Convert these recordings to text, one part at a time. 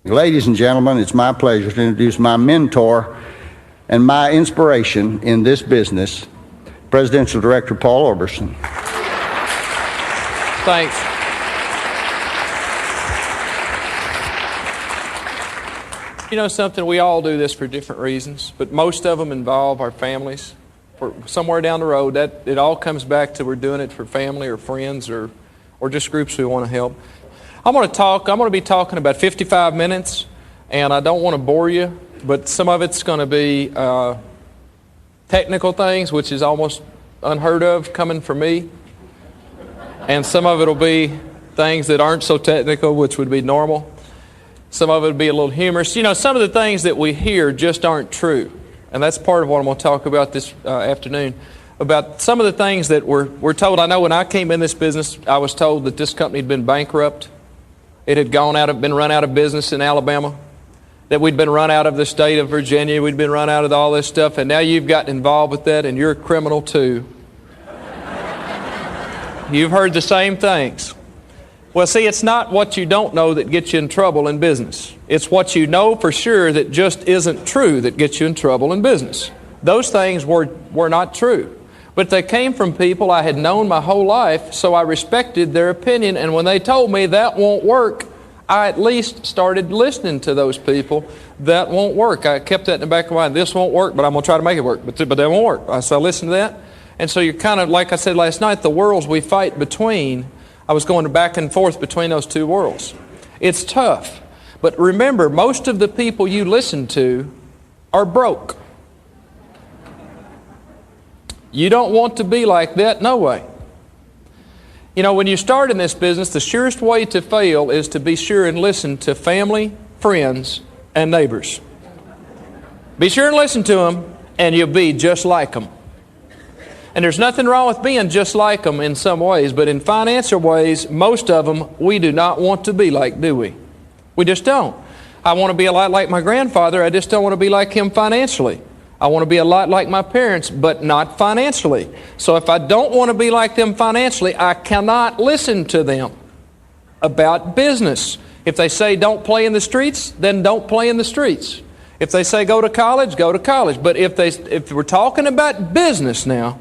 Ladies and gentlemen, it's my pleasure to introduce my mentor and my inspiration in this business, Presidential Director Paul Orberson. Thanks. You know something, we all do this for different reasons, but most of them involve our families. For somewhere down the road, that it all comes back to we're doing it for family or friends or just groups we want to help. I'm going to be talking about 55 minutes, and I don't want to bore you, but some of it's going to be technical things, which is almost unheard of coming from me. And some of it will be things that aren't so technical, which would be normal. Some of it will be a little humorous. You know, some of the things that we hear just aren't true. And that's part of what I'm going to talk about this afternoon. About some of the things that we're told. I know when I came in this business, I was told that this company had been bankrupt. It had been run out of business in Alabama. That we'd been run out of the state of Virginia. We'd been run out of all this stuff. And now you've gotten involved with that, and you're a criminal too. You've heard the same things. Well, see, it's not what you don't know that gets you in trouble in business. It's what you know for sure that just isn't true that gets you in trouble in business. Those things were not true. But they came from people I had known my whole life, so I respected their opinion. And when they told me that won't work, I at least started listening to those people. That won't work. I kept that in the back of my mind. This won't work, but I'm going to try to make it work. But that won't work. So I listened to that. And so you're kind of, like I said last night, the worlds we fight between, I was going back and forth between those two worlds. It's tough. But remember, most of the people you listen to are broke. You don't want to be like that, no way. You know, when you start in this business, the surest way to fail is to be sure and listen to family, friends, and neighbors. Be sure and listen to them, and you'll be just like them. And there's nothing wrong with being just like them in some ways, but in financial ways, most of them we do not want to be like, do we? We just don't. I want to be a lot like my grandfather. I just don't want to be like him financially. I want to be a lot like my parents, but not financially. So if I don't want to be like them financially, I cannot listen to them about business. If they say don't play in the streets, then don't play in the streets. If they say go to college, go to college. But if we're talking about business now,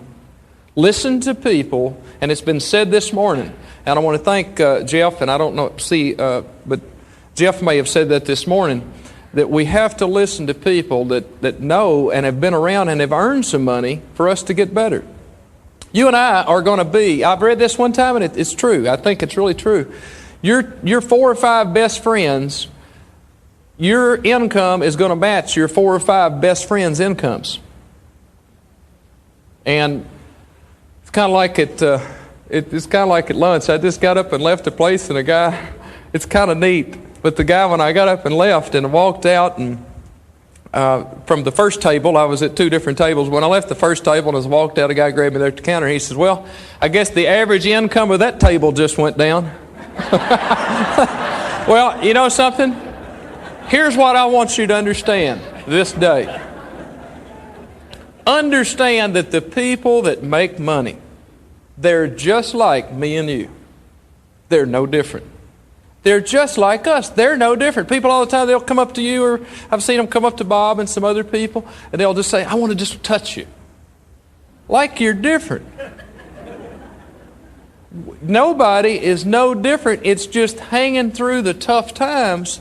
listen to people, and it's been said this morning, and I want to thank Jeff, and I don't know, but Jeff may have said that this morning, that we have to listen to people that know and have been around and have earned some money for us to get better. You and I are going to be, I've read this one time and it's true. I think it's really true. Your 4 or 5 best friends, your income is going to match your 4 or 5 best friends' incomes. And it's kind of like it's kind of like at lunch. I just got up and left a place, and a guy, it's kind of neat. But the guy, when I got up and left and walked out and from the first table, I was at 2 different tables. When I left the first table and I walked out, a guy grabbed me there at the counter. He says, well, I guess the average income of that table just went down. Well, you know something? Here's what I want you to understand this day. Understand that the people that make money, they're just like me and you. They're no different. They're just like us. They're no different. People all the time, they'll come up to you, or I've seen them come up to Bob and some other people, and they'll just say, I want to just touch you. Like you're different. Nobody is no different. It's just hanging through the tough times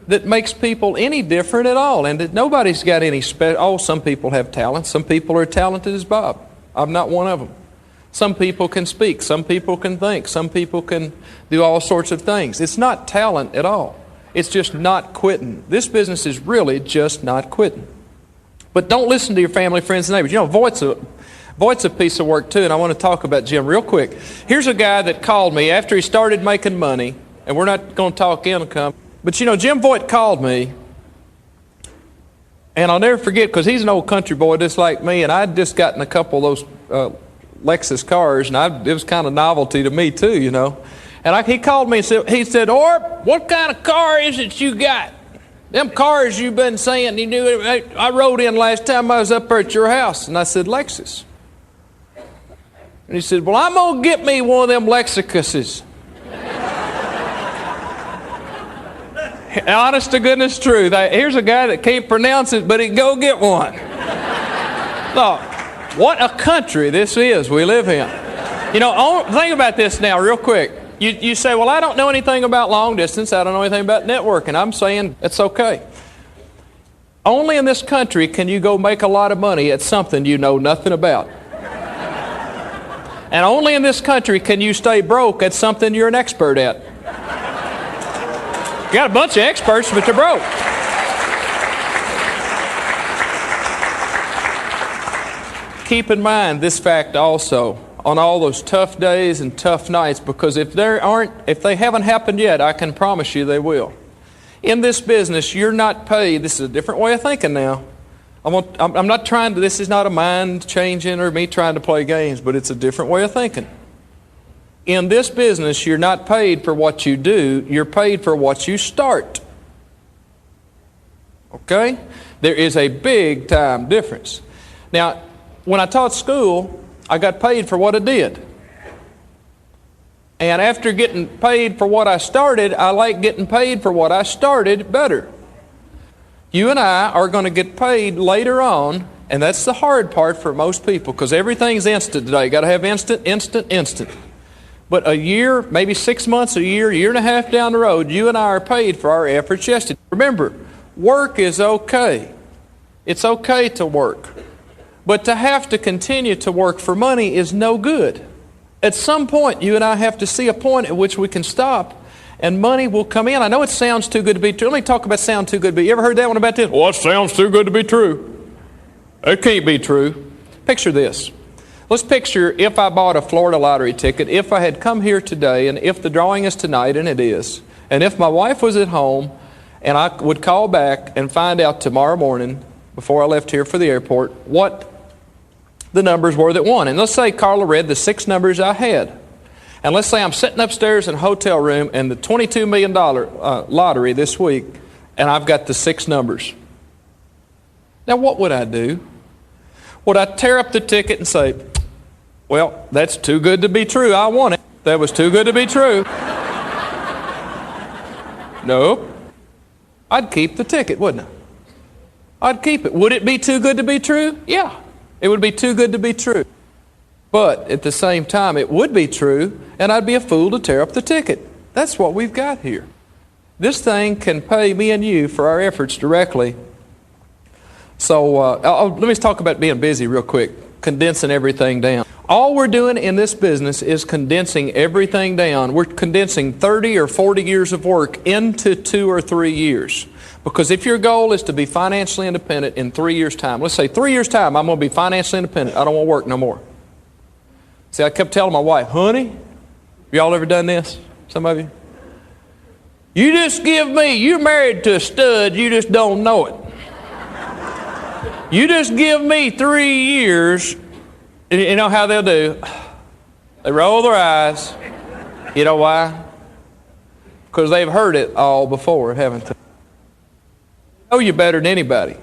that makes people any different at all. And that nobody's got any special. Oh, some people have talent. Some people are talented as Bob. I'm not one of them. Some people can speak. Some people can think. Some people can do all sorts of things. It's not talent at all. It's just not quitting. This business is really just not quitting. But don't listen to your family, friends, and neighbors. You know, Voight's a piece of work too, and I want to talk about Jim real quick. Here's a guy that called me after he started making money, and we're not going to talk income, but you know, Jim Voight called me, and I'll never forget, because he's an old country boy just like me, and I'd just gotten a couple of those Lexus cars, and it was kind of novelty to me too, you know. And he called me and he said, Orb, what kind of car is it you got? Them cars you've been saying you knew. I rode in last time I was up there at your house. And I said, Lexus. And he said, well, I'm going to get me one of them Lexicuses. Honest to goodness truth. Here's a guy that can't pronounce it, but he can go get one. Look, what a country this is we live in. You know, think about this now real quick. You say, well, I don't know anything about long distance. I don't know anything about networking. I'm saying it's okay. Only in this country can you go make a lot of money at something you know nothing about. And only in this country can you stay broke at something you're an expert at. You got a bunch of experts, but they're broke. Keep in mind this fact also on all those tough days and tough nights, because if they haven't happened yet, I can promise you they will. In this business, you're not paid. This is a different way of thinking now. I'm not trying to, this is not a mind changing or me trying to play games, but it's a different way of thinking. In this business, you're not paid for what you do, you're paid for what you start. Okay? There is a big time difference. Now, when I taught school, I got paid for what I did. And after getting paid for what I started, I like getting paid for what I started better. You and I are going to get paid later on, and that's the hard part for most people, because everything's instant today. Got to have instant. But a year, maybe 6 months, a year and a half down the road, you and I are paid for our efforts yesterday. Remember, work is okay. It's okay to work. But to have to continue to work for money is no good. At some point, you and I have to see a point at which we can stop and money will come in. I know it sounds too good to be true. Let me talk about sound too good to be. You ever heard that one about this? Well, it sounds too good to be true. It can't be true. Picture this. Let's picture if I bought a Florida lottery ticket, if I had come here today, and if the drawing is tonight, and it is, and if my wife was at home, and I would call back and find out tomorrow morning, before I left here for the airport, what the numbers were that won. And let's say Carla read the 6 numbers I had. And let's say I'm sitting upstairs in a hotel room and the $22 million lottery this week, and I've got the 6 numbers. Now what would I do? Would I tear up the ticket and say, well, that's too good to be true, I want it. That was too good to be true. Nope. I'd keep the ticket, wouldn't I? I'd keep it. Would it be too good to be true? Yeah. It would be too good to be true. But at the same time, it would be true, and I'd be a fool to tear up the ticket. That's what we've got here. This thing can pay me and you for our efforts directly. So let me talk about being busy real quick, condensing everything down. All we're doing in this business is condensing everything down. We're condensing 30 or 40 years of work into 2 or 3 years. Because if your goal is to be financially independent in 3 years' time, let's say 3 years' time, I'm going to be financially independent. I don't want to work no more. See, I kept telling my wife, honey, y'all ever done this? Some of you? You just give me, you're married to a stud, you just don't know it. You just give me 3 years, and you know how they'll do? They roll their eyes. You know why? Because they've heard it all before, haven't they? Know you better than anybody.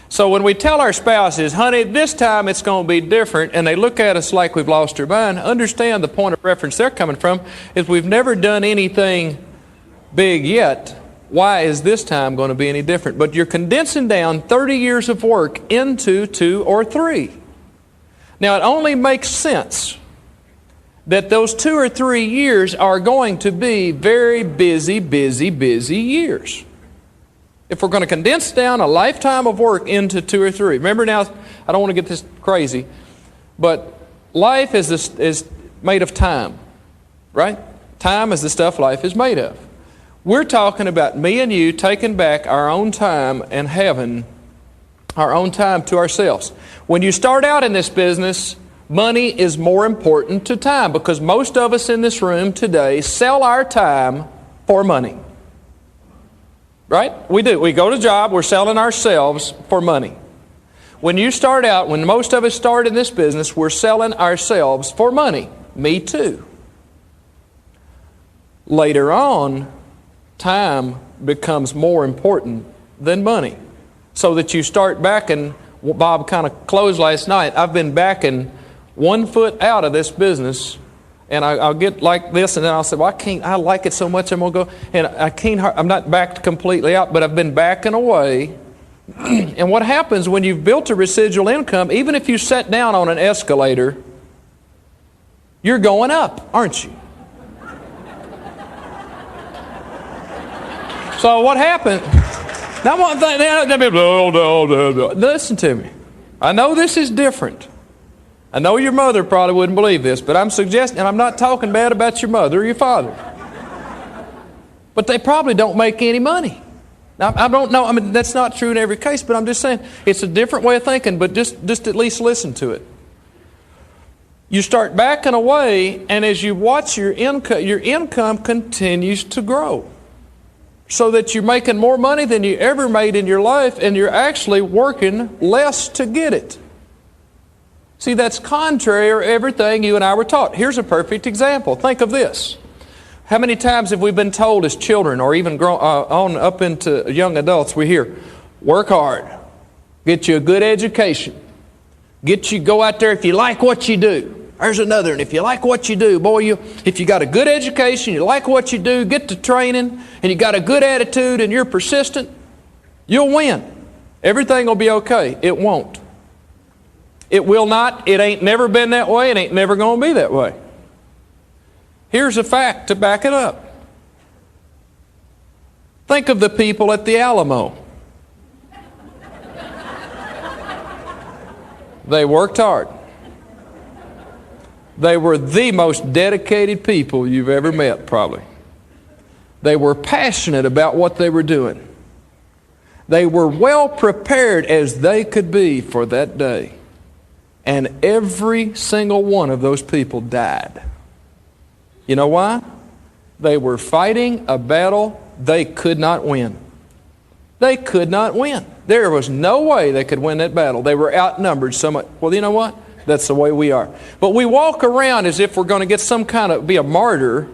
So when we tell our spouses, honey, this time it's going to be different, and they look at us like we've lost our mind, understand the point of reference they're coming from is we've never done anything big yet. Why is this time going to be any different? But you're condensing down 30 years of work into 2 or 3. Now it only makes sense that those 2 or 3 years are going to be very busy years. If we're going to condense down a lifetime of work into 2 or 3. Remember now, I don't want to get this crazy, but life is made of time, right? Time is the stuff life is made of. We're talking about me and you taking back our own time and having our own time to ourselves. When you start out in this business, money is more important to time because most of us in this room today sell our time for money. Right? We do. We go to a job, we're selling ourselves for money. When you start out, when most of us start in this business, we're selling ourselves for money. Me too. Later on, time becomes more important than money. So that you start backing, Bob kind of closed last night, I've been backing 1 foot out of this business And I'll get like this, and then I'll say, well, I like it so much, I'm going to go. And I'm not backed completely out, but I've been backing away. And what happens when you've built a residual income, even if you sat down on an escalator, you're going up, aren't you? So what happened? Now, one thing, listen to me. I know this is different. I know your mother probably wouldn't believe this, but I'm suggesting, and I'm not talking bad about your mother or your father, but they probably don't make any money. Now, I don't know, I mean, that's not true in every case, but I'm just saying it's a different way of thinking, but just at least listen to it. You start backing away, and as you watch your income continues to grow, so that you're making more money than you ever made in your life, and you're actually working less to get it. See, that's contrary to everything you and I were taught. Here's a perfect example. Think of this. How many times have we been told as children, or even on up into young adults, we hear, work hard, get you a good education, go out there if you like what you do. There's another, and if you like what you do, boy, if you got a good education, you like what you do, get to training, and you got a good attitude, and you're persistent, you'll win. Everything will be okay. It won't. It will not. It ain't never been that way. It ain't never going to be that way. Here's a fact to back it up. Think of the people at the Alamo. They worked hard. They were the most dedicated people you've ever met, probably. They were passionate about what they were doing. They were well prepared as they could be for that day. And every single one of those people died. You know why? They were fighting a battle they could not win. They could not win. There was no way they could win that battle. They were outnumbered so much. Well, you know what? That's the way we are. But we walk around as if we're going to get be a martyr,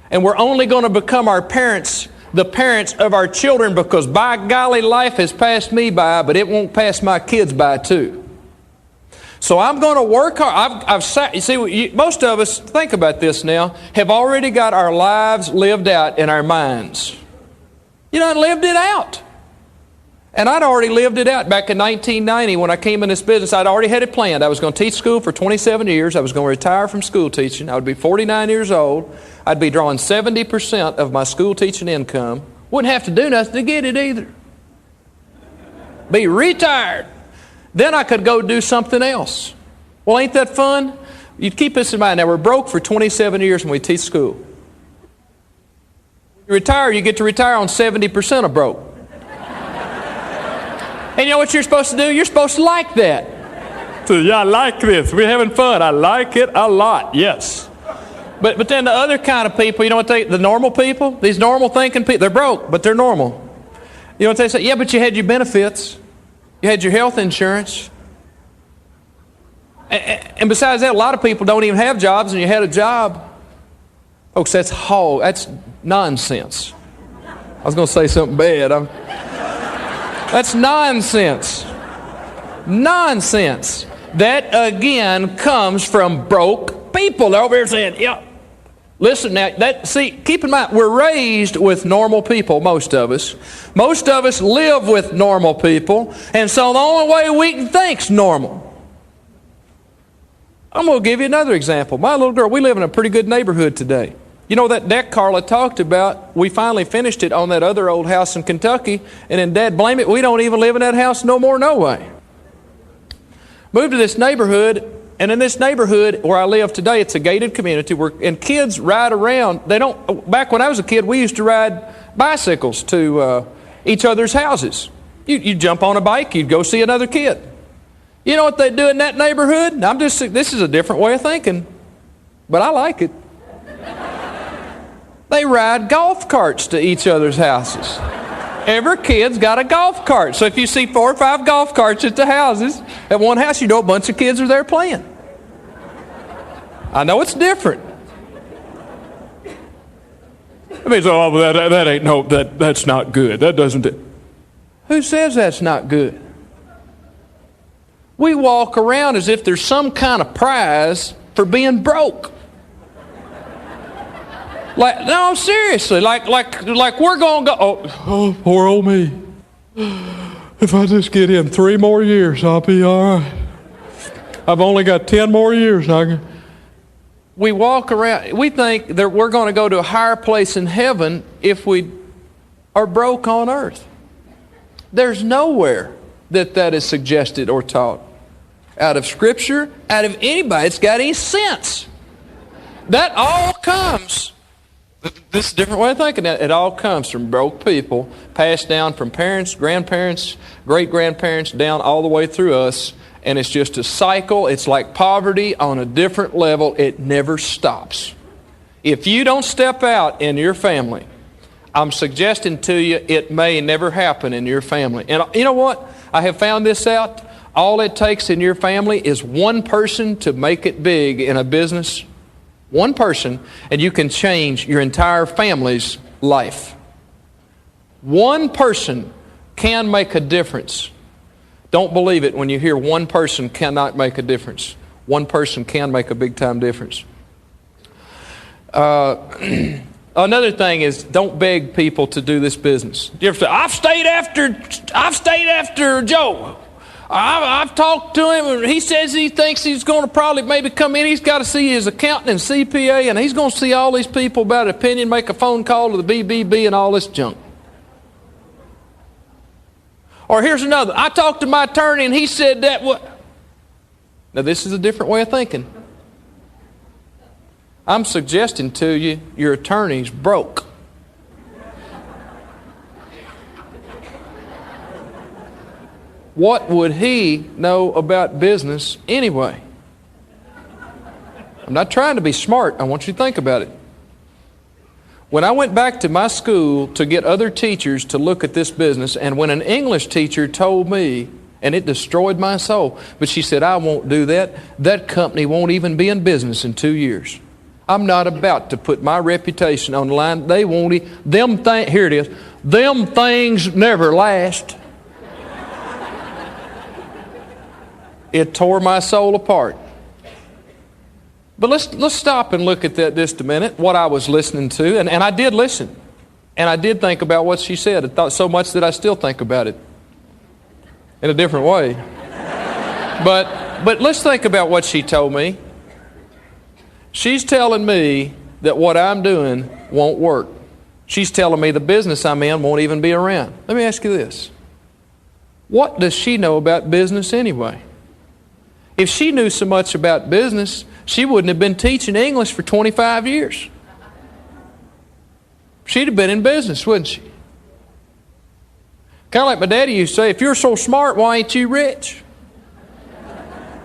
and we're only going to become the parents of our children, because by golly, life has passed me by, but it won't pass my kids by too. So I'm going to work hard. You see, most of us, think about this now, have already got our lives lived out in our minds. You done lived it out. And I'd already lived it out back in 1990 when I came in this business. I'd already had it planned. I was going to teach school for 27 years. I was going to retire from school teaching. I would be 49 years old. I'd be drawing 70% of my school teaching income. Wouldn't have to do nothing to get it either. Be retired. Then I could go do something else. Well, ain't that fun? You keep this in mind. Now, we're broke for 27 years when we teach school. When you retire, you get to retire on 70% of broke. And you know what you're supposed to do? You're supposed to like that. So, yeah, I like this. We're having fun. I like it a lot, yes. But then the other kind of people, you know what the normal people, these normal thinking people, they're broke, but they're normal. You know what they say? Yeah, but you had your benefits. You had your health insurance. And besides that, a lot of people don't even have jobs, and you had a job. Folks, that's nonsense. I was going to say something bad. That's nonsense. Nonsense. That, again, comes from broke people. They're over here saying, yeah. Listen now, keep in mind, we're raised with normal people, most of us. Most of us live with normal people, and so the only way we can think's normal. I'm going to give you another example. My little girl, we live in a pretty good neighborhood today. You know that deck Carla talked about, we finally finished it on that other old house in Kentucky, and then Dad blame it, we don't even live in that house no more, no way. Moved to this neighborhood, and in this neighborhood where I live today, it's a gated community and kids ride around. Back when I was a kid, we used to ride bicycles to each other's houses. You'd jump on a bike, you'd go see another kid. You know what they do in that neighborhood? This is a different way of thinking, but I like it. They ride golf carts to each other's houses. Every kid's got a golf cart. So if you see 4 or 5 golf carts at the houses, at one house, you know a bunch of kids are there playing. I know it's different. I mean, that's not good. That doesn't do. Who says that's not good? We walk around as if there's some kind of prize for being broke. Like, no, seriously, like we're going to go, oh, poor old me. If I just get in 3 more years, I'll be all right. I've only got 10 more years. We walk around, we think that we're going to go to a higher place in heaven if we are broke on earth. There's nowhere that is suggested or taught out of Scripture, out of anybody that's got any sense. That all comes, this is a different way of thinking, it all comes from broke people, passed down from parents, grandparents, great-grandparents, down all the way through us, and it's just a cycle. It's like poverty on a different level. It never stops. If you don't step out in your family, I'm suggesting to you it may never happen in your family. And you know what? I have found this out. All it takes in your family is one person to make it big in a business. One person, and you can change your entire family's life. One person can make a difference. Don't believe it when you hear one person cannot make a difference. One person can make a big time difference. Another thing is, don't beg people to do this business. You ever say, I've stayed after Joe. I've talked to him, and he says he thinks he's going to probably maybe come in. He's got to see his accountant and CPA, and he's going to see all these people about opinion, make a phone call to the BBB and all this junk. Or here's another. I talked to my attorney, and he said that what? Now, this is a different way of thinking. I'm suggesting to you, your attorney's broke. What would he know about business anyway? I'm not trying to be smart. I want you to think about it. When I went back to my school to get other teachers to look at this business, and when an English teacher told me, and it destroyed my soul, but she said, I won't do that. That company won't even be in business in 2 years. I'm not about to put my reputation on the line. They won't. Here it is. Them things never last. It tore my soul apart. But let's stop and look at that just a minute, what I was listening to. And I did listen. And I did think about what she said. I thought so much that I still think about it in a different way. But let's think about what she told me. She's telling me that what I'm doing won't work. She's telling me the business I'm in won't even be around. Let me ask you this. What does she know about business anyway? If she knew so much about business, she wouldn't have been teaching English for 25 years. She'd have been in business, wouldn't she? Kind of like my daddy used to say, if you're so smart, why ain't you rich?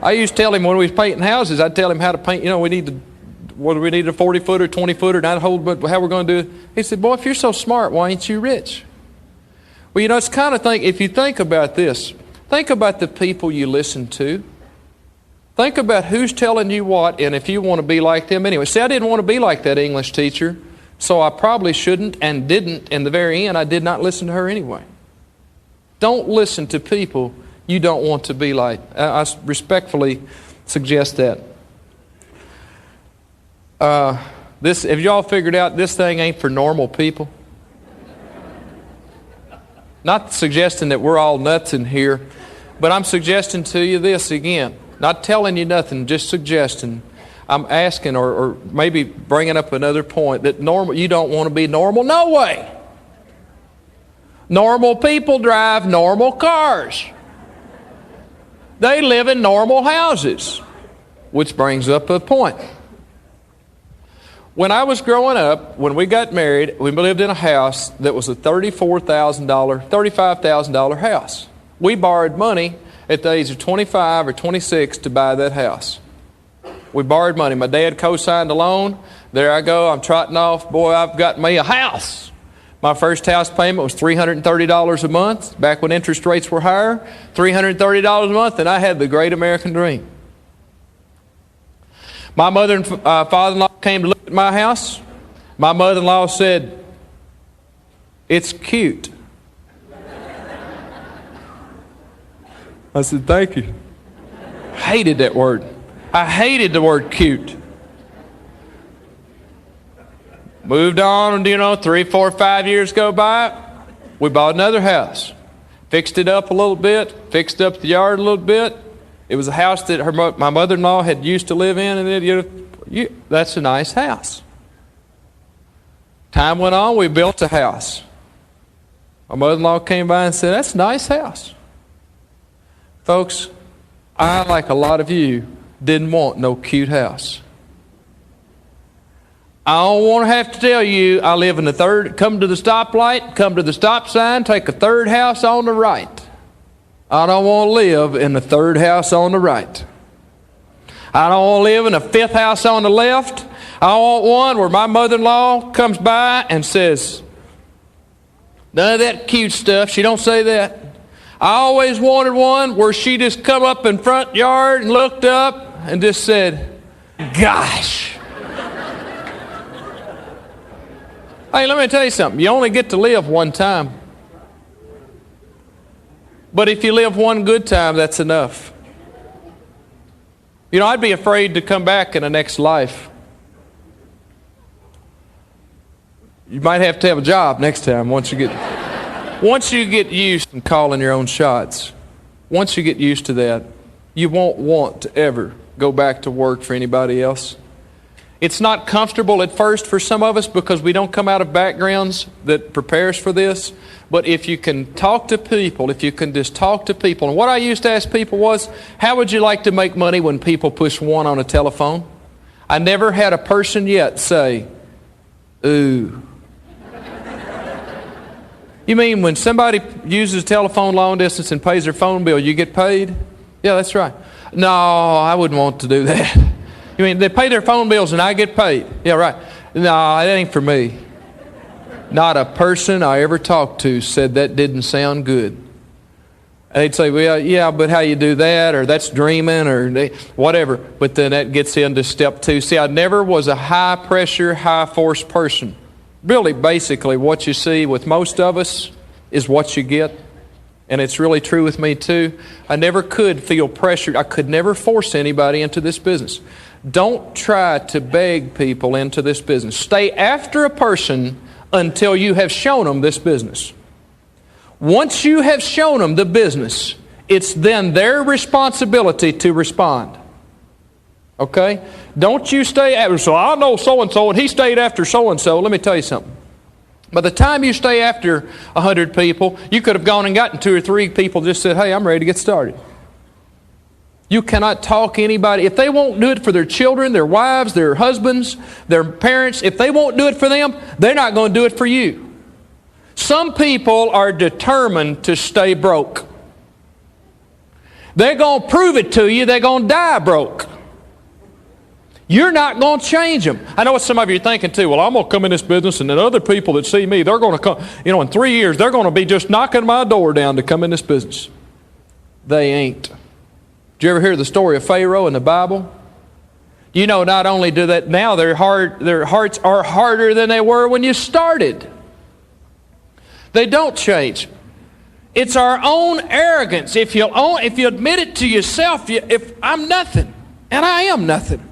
I used to tell him when we was painting houses, I'd tell him how to paint, whether we need a 40-footer, 20-footer, and I'd hold, but how we're going to do it. He said, boy, if you're so smart, why ain't you rich? Well, it's kind of thing, if you think about this, think about the people you listen to. Think about who's telling you what, and if you want to be like them anyway. See, I didn't want to be like that English teacher, so I probably shouldn't and didn't. In the very end, I did not listen to her anyway. Don't listen to people you don't want to be like. I respectfully suggest that. Have y'all figured out this thing ain't for normal people? Not suggesting that we're all nuts in here, but I'm suggesting to you this again. Not telling you nothing, just suggesting. I'm asking or maybe bringing up another point that you don't want to be normal. No way. Normal people drive normal cars. They live in normal houses. Which brings up a point. When I was growing up, when we got married, we lived in a house that was a $35,000 house. We borrowed money at the age of 25 or 26 to buy that house. We borrowed money. My dad co-signed a loan. There I go. I'm trotting off. Boy, I've got me a house. My first house payment was $330 a month. Back when interest rates were higher, $330 a month, and I had the great American dream. My mother and father-in-law came to look at my house. My mother-in-law said, "It's cute." I said, "Thank you." Hated that word. I hated the word cute. Moved on, 3, 4, 5 years go by. We bought another house. Fixed it up a little bit. Fixed up the yard a little bit. It was a house that my mother-in-law had used to live in, and that's a nice house. Time went on, we built a house. My mother-in-law came by and said, "That's a nice house." Folks, I, like a lot of you, didn't want no cute house. I don't want to have to tell you, I live in the third, come to the stoplight, come to the stop sign, take a third house on the right. I don't want to live in the third house on the right. I don't want to live in the fifth house on the left. I want one where my mother-in-law comes by and says, none of that cute stuff. She don't say that. I always wanted one where she just come up in front yard and looked up and just said, "Gosh." Hey, let me tell you something. You only get to live one time. But if you live one good time, that's enough. I'd be afraid to come back in the next life. You might have to have a job next time once you get used to calling your own shots. Once you get used to that, you won't want to ever go back to work for anybody else. It's not comfortable at first for some of us because we don't come out of backgrounds that prepare us for this. But if you can talk to people, if you can just talk to people. And what I used to ask people was, how would you like to make money when people push one on a telephone? I never had a person yet say, "Ooh." You mean when somebody uses a telephone long distance and pays their phone bill, you get paid? Yeah, that's right. No, I wouldn't want to do that. You mean they pay their phone bills and I get paid? Yeah, right. No, that ain't for me. Not a person I ever talked to said that didn't sound good. And they'd say, "Well, yeah, but how you do that, or that's dreaming, or whatever." But then that gets into step 2. See, I never was a high-pressure, high-force person. Really, basically, what you see with most of us is what you get. And it's really true with me, too. I never could feel pressured. I could never force anybody into this business. Don't try to beg people into this business. Stay after a person until you have shown them this business. Once you have shown them the business, it's then their responsibility to respond. Okay? Don't you stay after, "So I know so-and-so and he stayed after so-and-so." Let me tell you something. By the time you stay after 100 people, you could have gone and gotten 2 or 3 people just said, "Hey, I'm ready to get started." You cannot talk anybody. If they won't do it for their children, their wives, their husbands, their parents, if they won't do it for them, they're not going to do it for you. Some people are determined to stay broke. They're going to prove it to you. They're going to die broke. You're not going to change them. I know what some of you are thinking too. Well, I'm going to come in this business and then other people that see me, they're going to come, in 3 years, they're going to be just knocking my door down to come in this business. They ain't. Did you ever hear the story of Pharaoh in the Bible? Not only do that now, their hearts are harder than they were when you started. They don't change. It's our own arrogance. If you admit it to yourself, if I'm nothing, and I am nothing.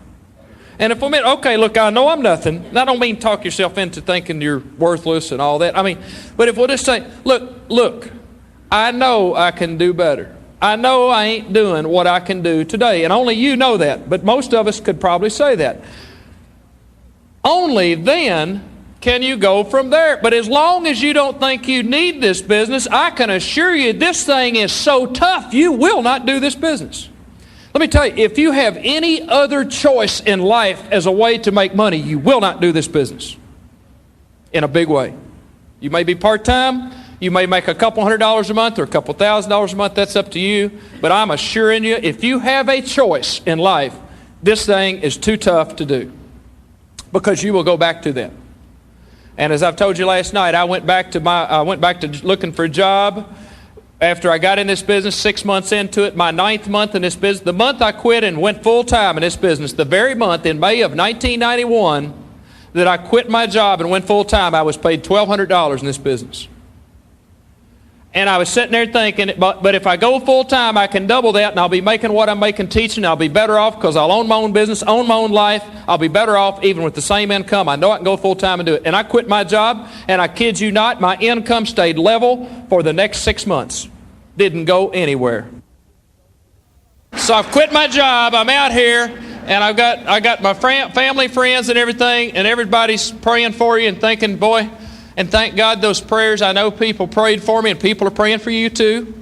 And if we admit, okay, look, I know I'm nothing. And I don't mean talk yourself into thinking you're worthless and all that. But if we'll just say, look, I know I can do better. I know I ain't doing what I can do today. And only you know that. But most of us could probably say that. Only then can you go from there. But as long as you don't think you need this business, I can assure you this thing is so tough, you will not do this business. Let me tell you, if you have any other choice in life as a way to make money, you will not do this business in a big way. You may be part-time. You may make a couple $100s a month or a couple $1,000s a month. That's up to you. But I'm assuring you, if you have a choice in life, this thing is too tough to do because you will go back to that. And as I've told you last night, I went back to looking for a job after I got in this business, 6 months into it, my 9th month in this business. The month I quit and went full-time in this business, the very month in May of 1991 that I quit my job and went full-time, I was paid $1,200 in this business. And I was sitting there thinking, but if I go full-time, I can double that, and I'll be making what I'm making teaching. I'll be better off because I'll own my own business, own my own life. I'll be better off even with the same income. I know I can go full-time and do it. And I quit my job, and I kid you not, my income stayed level for the next 6 months. Didn't go anywhere. So I've quit my job. I'm out here, and I got my family, friends, and everything, and everybody's praying for you and thinking, boy. And thank God those prayers, I know people prayed for me, and people are praying for you too.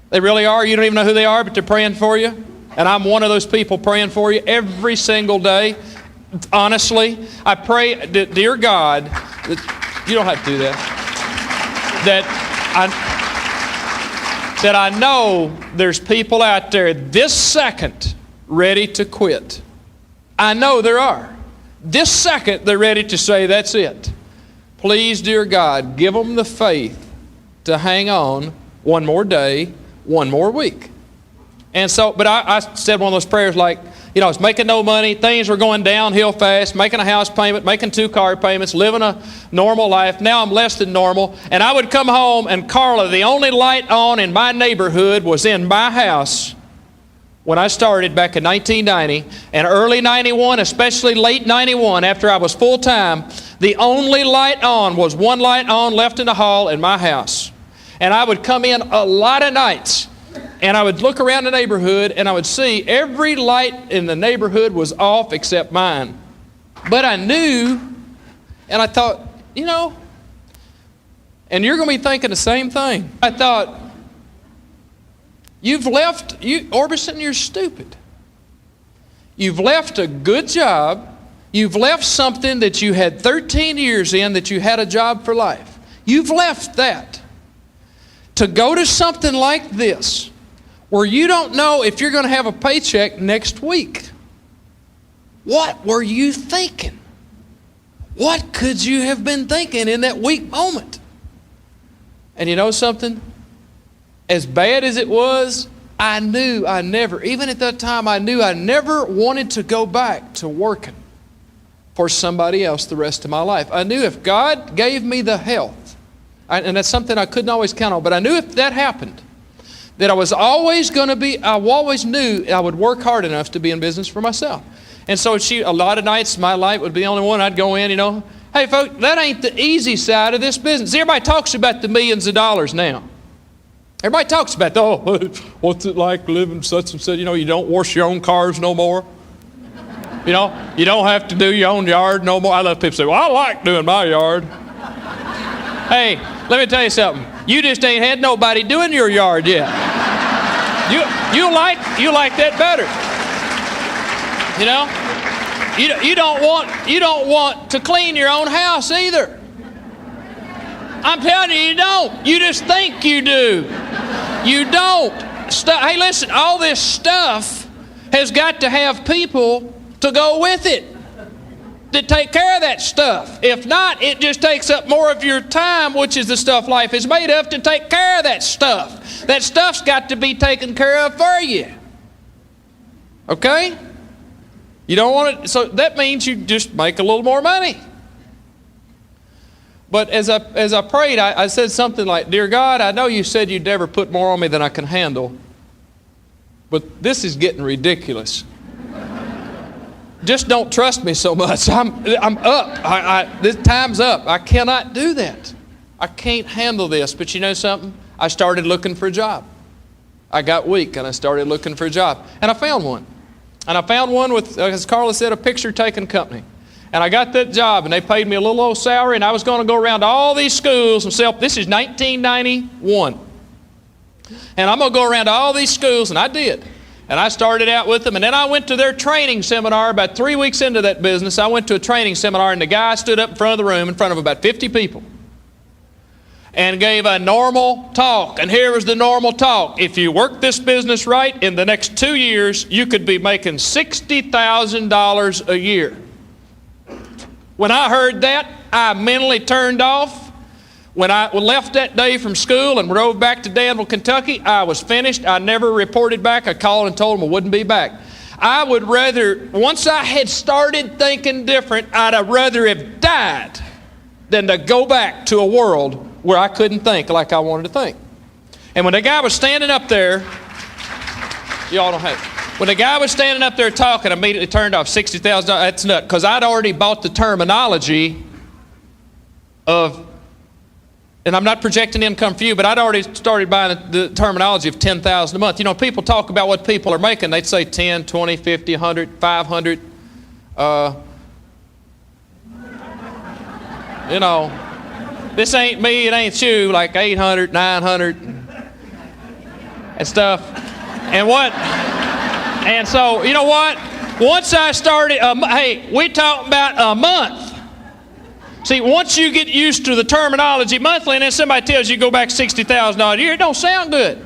They really are. You don't even know who they are, but they're praying for you. And I'm one of those people praying for you every single day. Honestly, I pray, dear God, you don't have to do that, that I know there's people out there this second ready to quit. I know there are. This second they're ready to say, that's it. Please, dear God, give them the faith to hang on one more day, one more week. And so, but I said one of those prayers like, I was making no money, things were going downhill fast, making a house payment, making 2 car payments, living a normal life. Now I'm less than normal. And I would come home, and Carla, the only light on in my neighborhood was in my house when I started back in 1990, and early 91, especially late 91, after I was full-time, the only light on was one light on left in the hall in my house. And I would come in a lot of nights, and I would look around the neighborhood, and I would see every light in the neighborhood was off except mine. But I knew, and I thought, and you're going to be thinking the same thing. I thought, Orberson, you're stupid. You've left a good job. You've left something that you had 13 years in, that you had a job for life. You've left that to go to something like this where you don't know if you're going to have a paycheck next week. What were you thinking? What could you have been thinking in that weak moment? And you know something? As bad as it was, I knew I never, even at that time, I knew I never wanted to go back to working for somebody else the rest of my life. I knew if God gave me the health, and that's something I couldn't always count on, but I knew if that happened, that I was always going to be, I always knew I would work hard enough to be in business for myself. And so a lot of nights my light would be the only one. I'd go in, hey folks, that ain't the easy side of this business. Everybody talks about the millions of dollars now. Everybody talks about, what's it like living such and such, you don't wash your own cars no more. You don't have to do your own yard no more. I love people say, well, I like doing my yard. Hey, let me tell you something. You just ain't had nobody doing your yard yet. You like that better. You don't want to clean your own house either. I'm telling you, you don't. You just think you do. You don't. Hey, listen, all this stuff has got to have people to go with it that take care of that stuff. If not, it just takes up more of your time, which is the stuff life is made of, to take care of that stuff. That stuff's got to be taken care of for you. Okay? You don't want it, so that means you just make a little more money. But as I prayed, I said something like, Dear God, I know you said you'd never put more on me than I can handle, but this is getting ridiculous. Just don't trust me so much. I'm up. This time's up. I cannot do that. I can't handle this. But you know something? I started looking for a job. I got weak and I started looking for a job. And I found one. And I found one with, as Carla said, a picture-taking company. And I got that job, and they paid me a little old salary, and I was going to go around to all these schools and sell. This is 1991. And I'm going to go around to all these schools, and I did. And I started out with them, and then I went to their training seminar about 3 weeks into that business. I went to a training seminar, and the guy stood up in front of the room in front of about 50 people and gave a normal talk. And here was the normal talk. If you work this business right, in the next 2 years, you could be making $60,000 a year. When I heard that, I mentally turned off. When I left that day from school and drove back to Danville, Kentucky, I was finished. I never reported back. I called and told them I wouldn't be back. I would rather, once I had started thinking different, I'd have rather have died than to go back to a world where I couldn't think like I wanted to think. And when the guy was standing up there, y'all don't have it. When the guy was standing up there talking, I immediately turned off. $60,000, that's nuts. Because I'd already bought the terminology of, and I'm not projecting income for you, but I'd already started buying the terminology of $10,000 a month. You know, people talk about what people are making. They'd say 10, 20, 50, 100, 500. You know, this ain't me, it ain't you, like 800, 900 and stuff. And so, you know what? Once I started, hey, we talking about a month. See, once you get used to the terminology monthly, and then somebody tells you go back $60,000 a year, it don't sound good.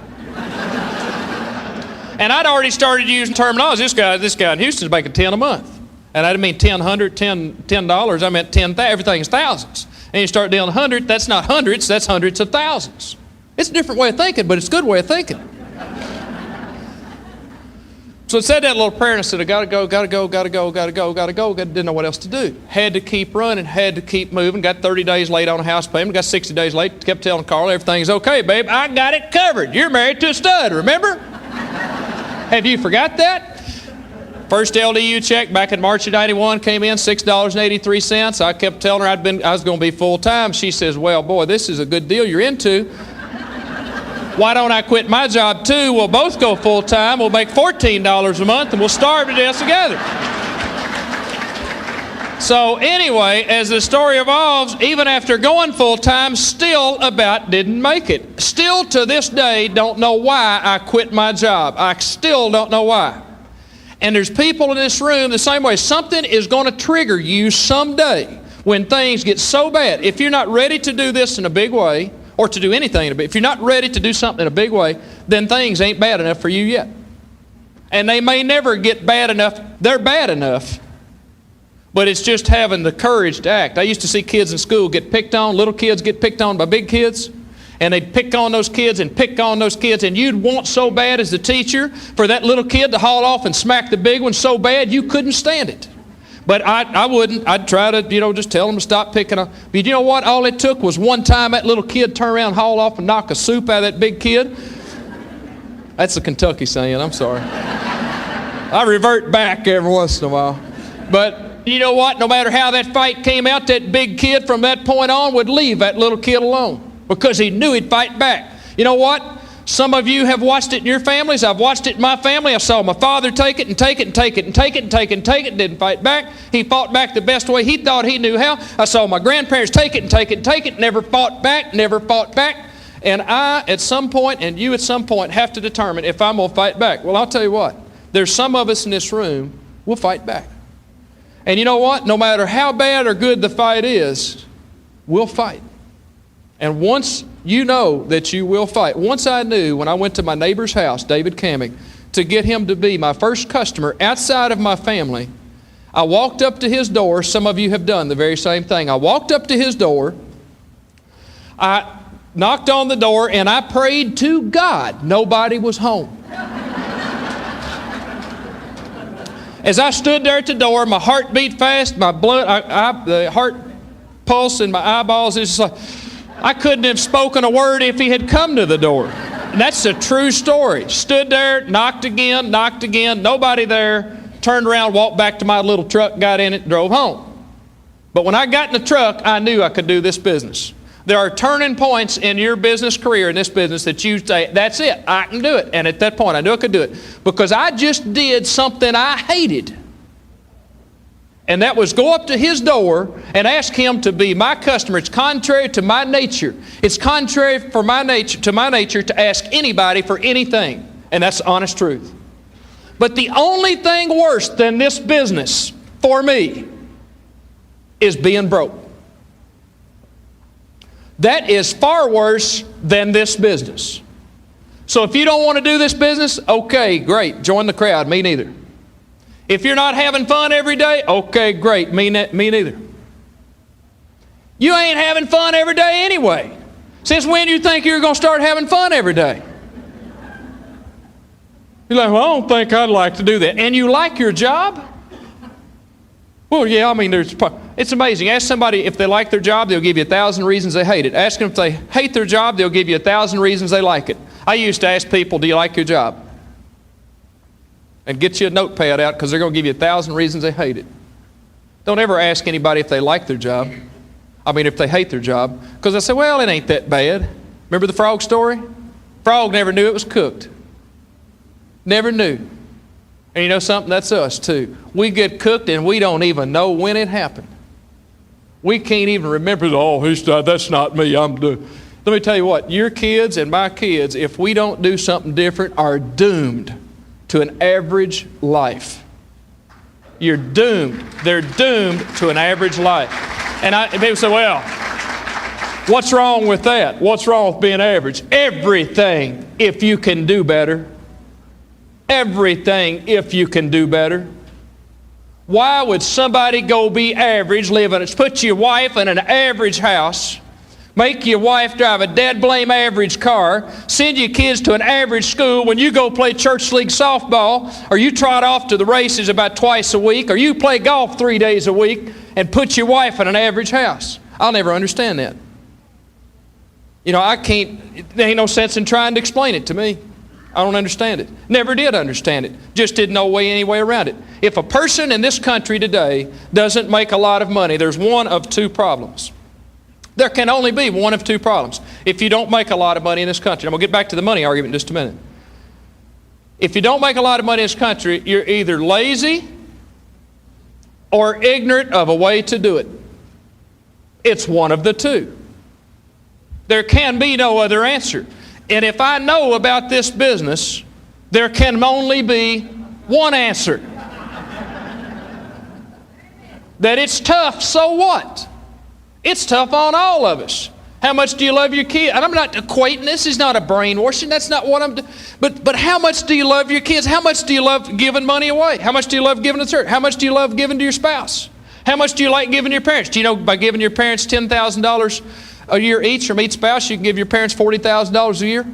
And I'd already started using terminology. This guy in Houston's making 10 a month. And I didn't mean $10, I meant 10,000. Everything is thousands. And you start dealing 100, that's not hundreds, that's hundreds of thousands. It's a different way of thinking, but it's a good way of thinking. So I said that little prayer and I said, I gotta go. Didn't know what else to do. Had to keep running, had to keep moving. Got 30 days late on a house payment, got 60 days late. Kept telling Carl, everything's okay, babe. I got it covered. You're married to a stud, remember? Have you forgot that? First LDU check back in March of 91 came in, $6.83. I kept telling her I was going to be full time. She says, well, boy, this is a good deal you're into. Why don't I quit my job too? We'll both go full time. We'll make $14 a month and we'll starve to death together. So anyway, as the story evolves, even after going full time, still about didn't make it. Still to this day don't know why I quit my job. I still don't know why. And there's people in this room the same way. Something is going to trigger you someday when things get so bad. If you're not ready to do this in a big way, or to do anything, if you're not ready to do something in a big way, then things ain't bad enough for you yet. And they may never get bad enough. They're bad enough. But it's just having the courage to act. I used to see kids in school get picked on, little kids get picked on by big kids, and they'd pick on those kids and pick on those kids, and you'd want so bad as the teacher for that little kid to haul off and smack the big one so bad you couldn't stand it. But I wouldn't. I'd try to, just tell them to stop picking on. But you know what? All it took was one time that little kid turned around, hauled off, and knocked a soup out of that big kid. That's a Kentucky saying. I'm sorry. I revert back every once in a while. But you know what? No matter how that fight came out, that big kid from that point on would leave that little kid alone because he knew he'd fight back. You know what? Some of you have watched it in your families. I've watched it in my family. I saw my father take it and take it and take it and take it and take it and take it and didn't fight back. He fought back the best way he thought he knew how. I saw my grandparents take it and take it and take it, never fought back, never fought back. And I, at some point, and you at some point, have to determine if I'm going to fight back. Well, I'll tell you what. There's some of us in this room will fight back. And you know what? No matter how bad or good the fight is, we'll fight. And once you know that you will fight. Once I knew when I went to my neighbor's house, David Kammick, to get him to be my first customer outside of my family, I walked up to his door. Some of you have done the very same thing. I walked up to his door. I knocked on the door and I prayed to God nobody was home. As I stood there at the door, my heart beat fast, my blood, the heart pulse in my eyeballs is just like, I couldn't have spoken a word if he had come to the door. And that's a true story. Stood there, knocked again, nobody there, turned around, walked back to my little truck, got in it, drove home. But when I got in the truck, I knew I could do this business. There are turning points in your business career, in this business, that you say, that's it, I can do it. And at that point, I knew I could do it. Because I just did something I hated. And that was go up to his door and ask him to be my customer. It's contrary to my nature. It's contrary to my nature to ask anybody for anything. And that's the honest truth. But the only thing worse than this business for me is being broke. That is far worse than this business. So if you don't want to do this business, okay, great. Join the crowd. Me neither. If you're not having fun every day, okay, great. Me neither. You ain't having fun every day anyway. Since when do you think you're going to start having fun every day? You're like, well, I don't think I'd like to do that. And you like your job? Well, yeah, I mean, it's amazing. Ask somebody if they like their job, they'll give you 1,000 reasons they hate it. Ask them if they hate their job, they'll give you 1,000 reasons they like it. I used to ask people, do you like your job? And get you a notepad out because they're going to give you 1,000 reasons they hate it. Don't ever ask anybody if they like their job. I mean, if they hate their job. Because they say, well, it ain't that bad. Remember the frog story? Frog never knew it was cooked. Never knew. And you know something? That's us too. We get cooked and we don't even know when it happened. We can't even remember, oh, that's not me. Let me tell you what, your kids and my kids, if we don't do something different, are doomed to an average life. You're doomed. They're doomed to an average life. And people say, well, what's wrong with that? What's wrong with being average? Everything, if you can do better. Everything, if you can do better. Why would somebody go be average, put your wife in an average house, make your wife drive a dead-blame average car, send your kids to an average school when you go play church league softball, or you trot off to the races about twice a week, or you play golf 3 days a week, and put your wife in an average house? I'll never understand that. You know, there ain't no sense in trying to explain it to me. I don't understand it. Never did understand it. Just didn't know any way around it. If a person in this country today doesn't make a lot of money, there's one of two problems. There can only be one of two problems. If you don't make a lot of money in this country, I'm going to get back to the money argument in just a minute. If you don't make a lot of money in this country, you're either lazy or ignorant of a way to do it. It's one of the two. There can be no other answer. And if I know about this business, there can only be one answer. That it's tough, so what? It's tough on all of us. How much do you love your kids? And I'm not equating, this is not a brainwashing, that's not what I'm doing. But how much do you love your kids? How much do you love giving money away? How much do you love giving to church? How much do you love giving to your spouse? How much do you like giving to your parents? Do you know by giving your parents $10,000 a year each from each spouse, you can give your parents $40,000 a year?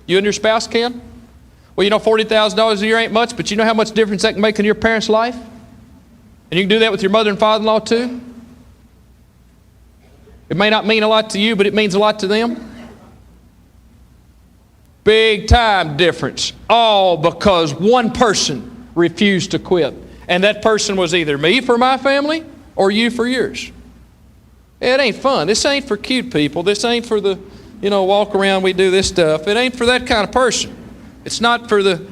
You and your spouse can? Well, you know $40,000 a year ain't much, but you know how much difference that can make in your parents' life? And you can do that with your mother and father-in-law too? It may not mean a lot to you, but it means a lot to them. Big time difference. All because one person refused to quit. And that person was either me for my family or you for yours. It ain't fun. This ain't for cute people. This ain't for the, walk around, we do this stuff. It ain't for that kind of person. It's not for the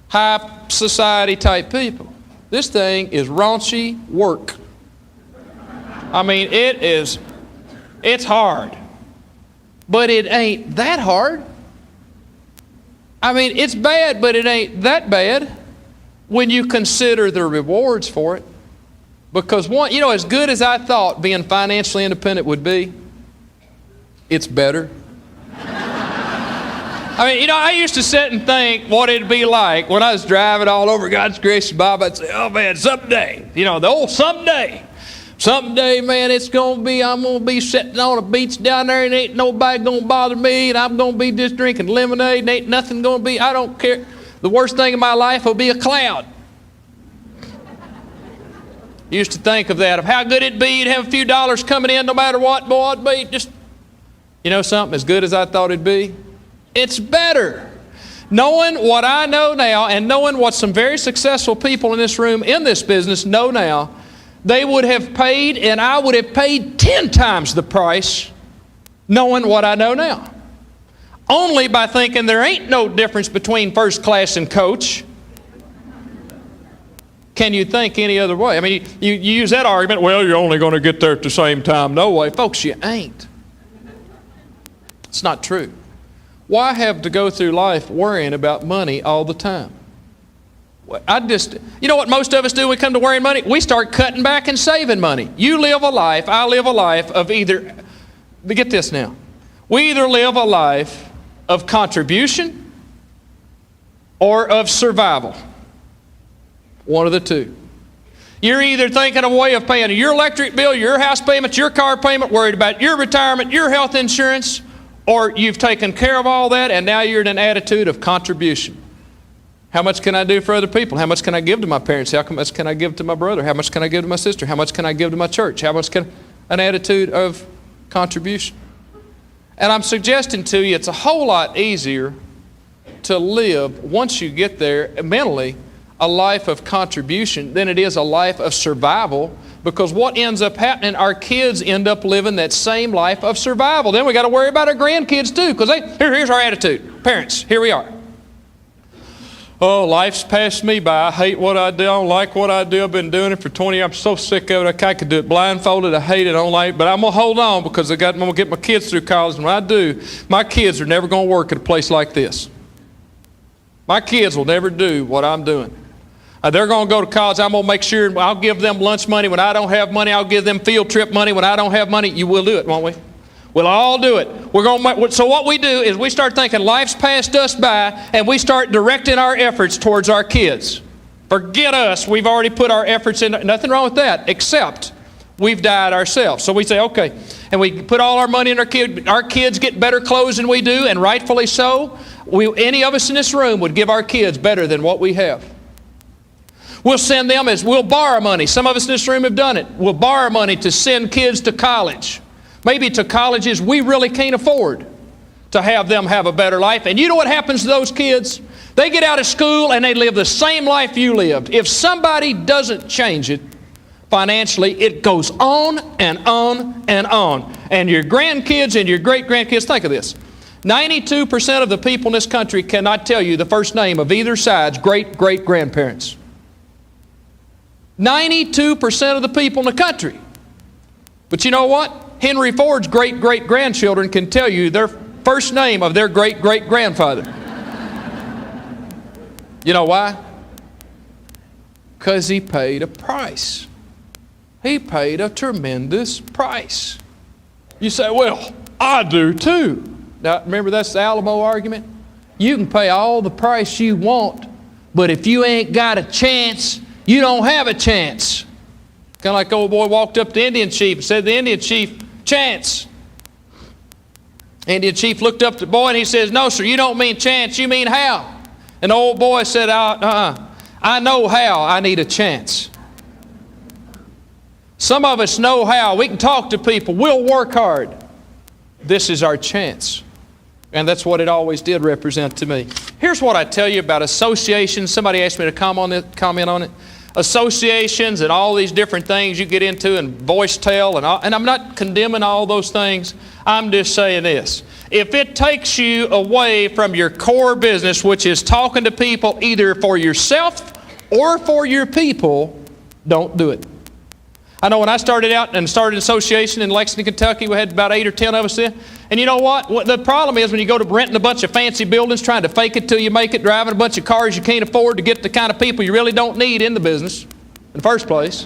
high society type people. This thing is raunchy work. I mean, it's hard. But it ain't that hard. I mean, it's bad, but it ain't that bad when you consider the rewards for it. Because as good as I thought being financially independent would be, it's better. I mean, I used to sit and think what it'd be like when I was driving all over God's gracious Bible. I'd say, oh man, someday, the old someday. Someday, man, I'm going to be sitting on a beach down there and ain't nobody going to bother me, and I'm going to be just drinking lemonade and ain't nothing going to be, I don't care. The worst thing in my life will be a cloud. Used to think of that, of how good it'd be to have a few dollars coming in no matter what. Boy, it'd be just, something as good as I thought it'd be. It's better. Knowing what I know now and knowing what some very successful people in this room, in this business, know now, they would have paid, and I would have paid 10 times the price knowing what I know now. Only by thinking there ain't no difference between first class and coach can you think any other way. I mean, you use that argument, well, you're only going to get there at the same time. No way. Folks, you ain't. It's not true. Why have to go through life worrying about money all the time? You know what most of us do when we come to worrying money? We start cutting back and saving money. You live a life, I live a life of either, get this now, we either live a life of contribution or of survival. One of the two. You're either thinking of a way of paying your electric bill, your house payment, your car payment, worried about your retirement, your health insurance, or you've taken care of all that and now you're in an attitude of contribution. How much can I do for other people? How much can I give to my parents? How much can I give to my brother? How much can I give to my sister? How much can I give to my church? How much can... An attitude of contribution. And I'm suggesting to you it's a whole lot easier to live, once you get there mentally, a life of contribution than it is a life of survival, because what ends up happening, our kids end up living that same life of survival. Then we got to worry about our grandkids too, because here's our attitude. Parents, here we are. Oh, life's passed me by. I hate what I do. I don't like what I do. I've been doing it for 20 years. I'm so sick of it. I could do it blindfolded. I hate it. I don't like it. But I'm going to hold on because I'm going to get my kids through college. And when I do, my kids are never going to work at a place like this. My kids will never do what I'm doing. They're going to go to college. I'm going to make sure I'll give them lunch money. When I don't have money, I'll give them field trip money. When I don't have money, you will do it, won't we? We'll all do it. So what we do is we start thinking life's passed us by, and we start directing our efforts towards our kids. Forget us. We've already put our efforts in. Nothing wrong with that, except we've died ourselves. So we say, okay, and we put all our money in our kids. Our kids get better clothes than we do, and rightfully so. Any of us in this room would give our kids better than what we have. We'll send them we'll borrow money. Some of us in this room have done it. We'll borrow money to send kids to college. Maybe to colleges we really can't afford to have them have a better life. And you know what happens to those kids? They get out of school and they live the same life you lived. If somebody doesn't change it financially, it goes on and on and on. And your grandkids and your great-grandkids, think of this. 92% of the people in this country cannot tell you the first name of either side's great-great-grandparents. 92% of the people in the country. But you know what? Henry Ford's great-great-grandchildren can tell you their first name of their great-great-grandfather. You know why? Because he paid a price. He paid a tremendous price. You say, well, I do too. Now, remember that's the Alamo argument? You can pay all the price you want, but if you ain't got a chance, you don't have a chance. Kind of like the old boy walked up to the Indian chief and said to the Indian chief, chance. Indian chief looked up at the boy and he says, no, sir, you don't mean chance, you mean how. And the old boy said, I know how, I need a chance. Some of us know how. We can talk to people. We'll work hard. This is our chance. And that's what it always did represent to me. Here's what I tell you about associations. Somebody asked me to comment on it. Associations and all these different things you get into, and voice tell, and I'm not condemning all those things. I'm just saying this. If it takes you away from your core business, which is talking to people either for yourself or for your people, don't do it. I know when I started out and started an association in Lexington, Kentucky, we had about 8 or 10 of us there. And you know what? The problem is when you go to renting a bunch of fancy buildings, trying to fake it till you make it, driving a bunch of cars you can't afford to get the kind of people you really don't need in the business in the first place.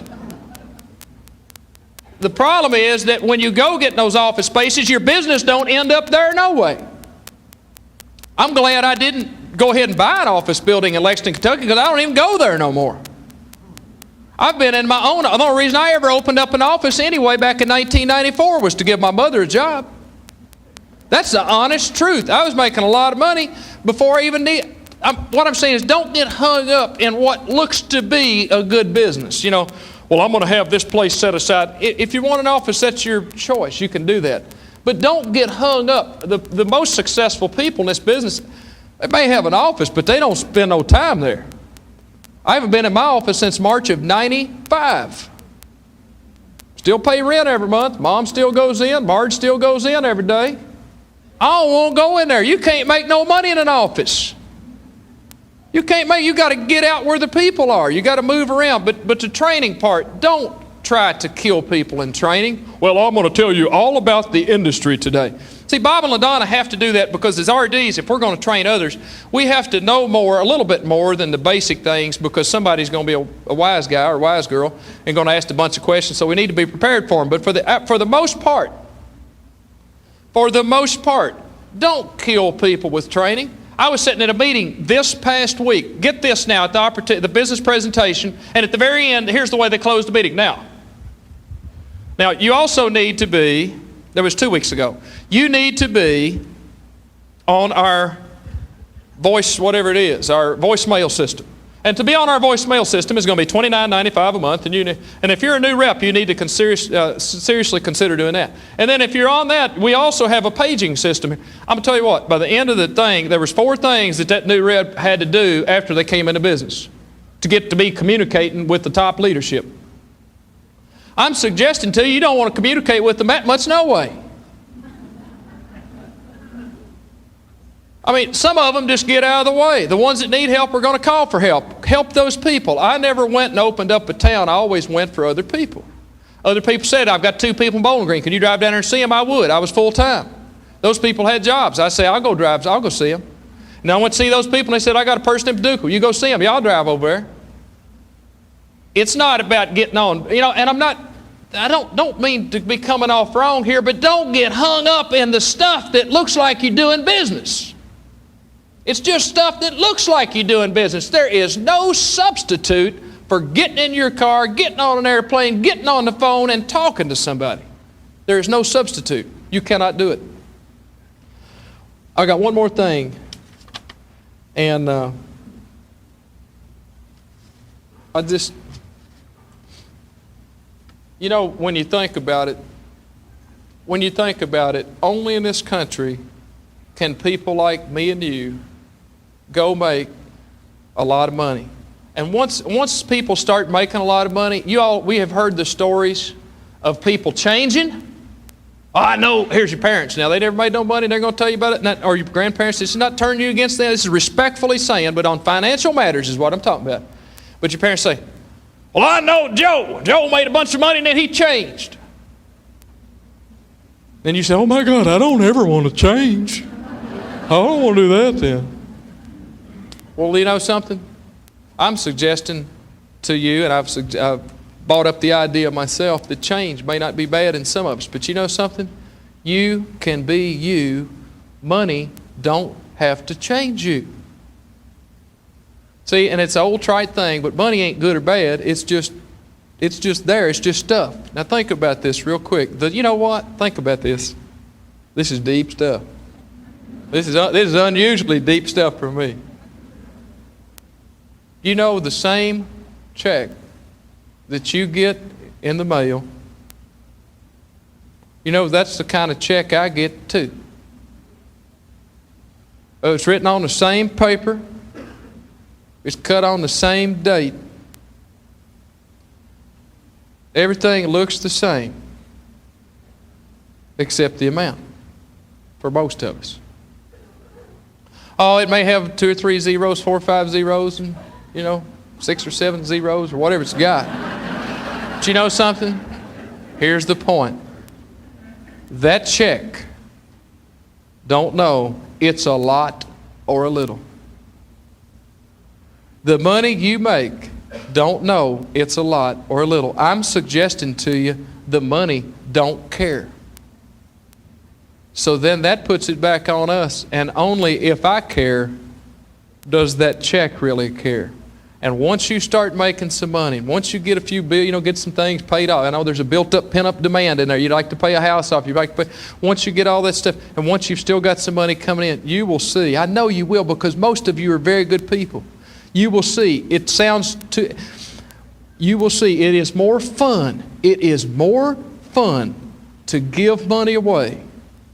The problem is that when you go get in those office spaces, your business don't end up there no way. I'm glad I didn't go ahead and buy an office building in Lexington, Kentucky, because I don't even go there no more. I've been in my own. The only reason I ever opened up an office anyway back in 1994 was to give my mother a job. That's the honest truth. I was making a lot of money before I even did. What I'm saying is don't get hung up in what looks to be a good business. You know, well, I'm going to have this place set aside. If you want an office, that's your choice. You can do that. But don't get hung up. The most successful people in this business, they may have an office, but they don't spend no time there. I haven't been in my office since March of '95. Still pay rent every month. Mom still goes in. Marge still goes in every day. I don't want to go in there. You can't make no money in an office. You got to get out where the people are. You got to move around. But the training part, don't try to kill people in training. Well, I'm going to tell you all about the industry today. See, Bob and LaDonna have to do that because as RDs, if we're going to train others, we have to know more, a little bit more than the basic things, because somebody's going to be a wise guy or a wise girl and going to ask a bunch of questions, so we need to be prepared for them. But for the most part, don't kill people with training. I was sitting at a meeting this past week. Get this now, at the business presentation, and at the very end, here's the way they closed the meeting. Now, you also need to be, there was 2 weeks ago, you need to be on our voice, whatever it is, our voicemail system. And to be on our voicemail system is going to be $29.95 a month. And if you're a new rep, you need to seriously consider doing that. And then if you're on that, we also have a paging system. I'm going to tell you what, by the end of the thing, there was 4 things that new rep had to do after they came into business to get to be communicating with the top leadership. I'm suggesting to you, you don't want to communicate with them that much, no way. I mean, some of them just get out of the way. The ones that need help are going to call for help. Help those people. I never went and opened up a town. I always went for other people. Other people said, I've got 2 people in Bowling Green. Can you drive down there and see them? I would. I was full time. Those people had jobs. I say, I'll go see them. And I went to see those people and they said, I got a person in Paducah. You go see them. Y'all drive over there. It's not about getting on, and I don't mean to be coming off wrong here, but don't get hung up in the stuff that looks like you're doing business. It's just stuff that looks like you're doing business. There is no substitute for getting in your car, getting on an airplane, getting on the phone, and talking to somebody. There is no substitute. You cannot do it. I got one more thing. And when you think about it, only in this country can people like me and you go make a lot of money. And once people start making a lot of money, we have heard the stories of people changing. Oh, I know, here's your parents. Now, they never made no money, they're going to tell you about it. Or your grandparents. This is not turning you against them. This is respectfully saying, but on financial matters is what I'm talking about. But your parents say, well, I know Joe. Joe made a bunch of money and then he changed. Then you say, oh my God, I don't ever want to change. I don't want to do that then. Well, you know something? I'm suggesting to you, and I've brought up the idea myself, that change may not be bad in some of us, but you know something? You can be you. Money don't have to change you. See, and it's an old trite thing, but money ain't good or bad. It's just there. It's just stuff. Now think about this real quick. You know what? Think about this. This is deep stuff. This is unusually deep stuff for me. You know, the same check that you get in the mail, that's the kind of check I get too. It's written on the same paper. It's cut on the same date. Everything looks the same except the amount for most of us. Oh, it may have 2 or 3 zeros, 4 or 5 zeros, and 6 or 7 zeros or whatever it's got. But you know something? Here's the point. That check don't know it's a lot or a little. The money you make don't know it's a lot or a little. I'm suggesting to you the money don't care. So then that puts it back on us, and only if I care does that check really care. And once you start making some money, once you get a few bills, get some things paid off. I know there's a built-up, pent-up demand in there. You'd like to pay a house off. You'd like to pay. Once you get all that stuff, and once you've still got some money coming in, you will see. I know you will, because most of you are very good people. You will see. You will see. It is more fun. It is more fun to give money away.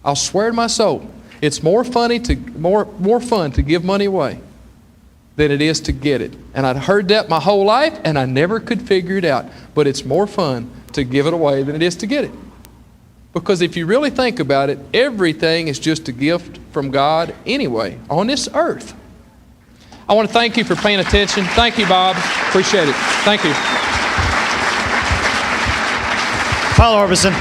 I'll swear to my soul. It's more fun to give money away than it is to get it. And I'd heard that my whole life, and I never could figure it out. But it's more fun to give it away than it is to get it. Because if you really think about it, everything is just a gift from God anyway, on this earth. I want to thank you for paying attention. Thank you, Bob. Appreciate it. Thank you. Paul Orberson.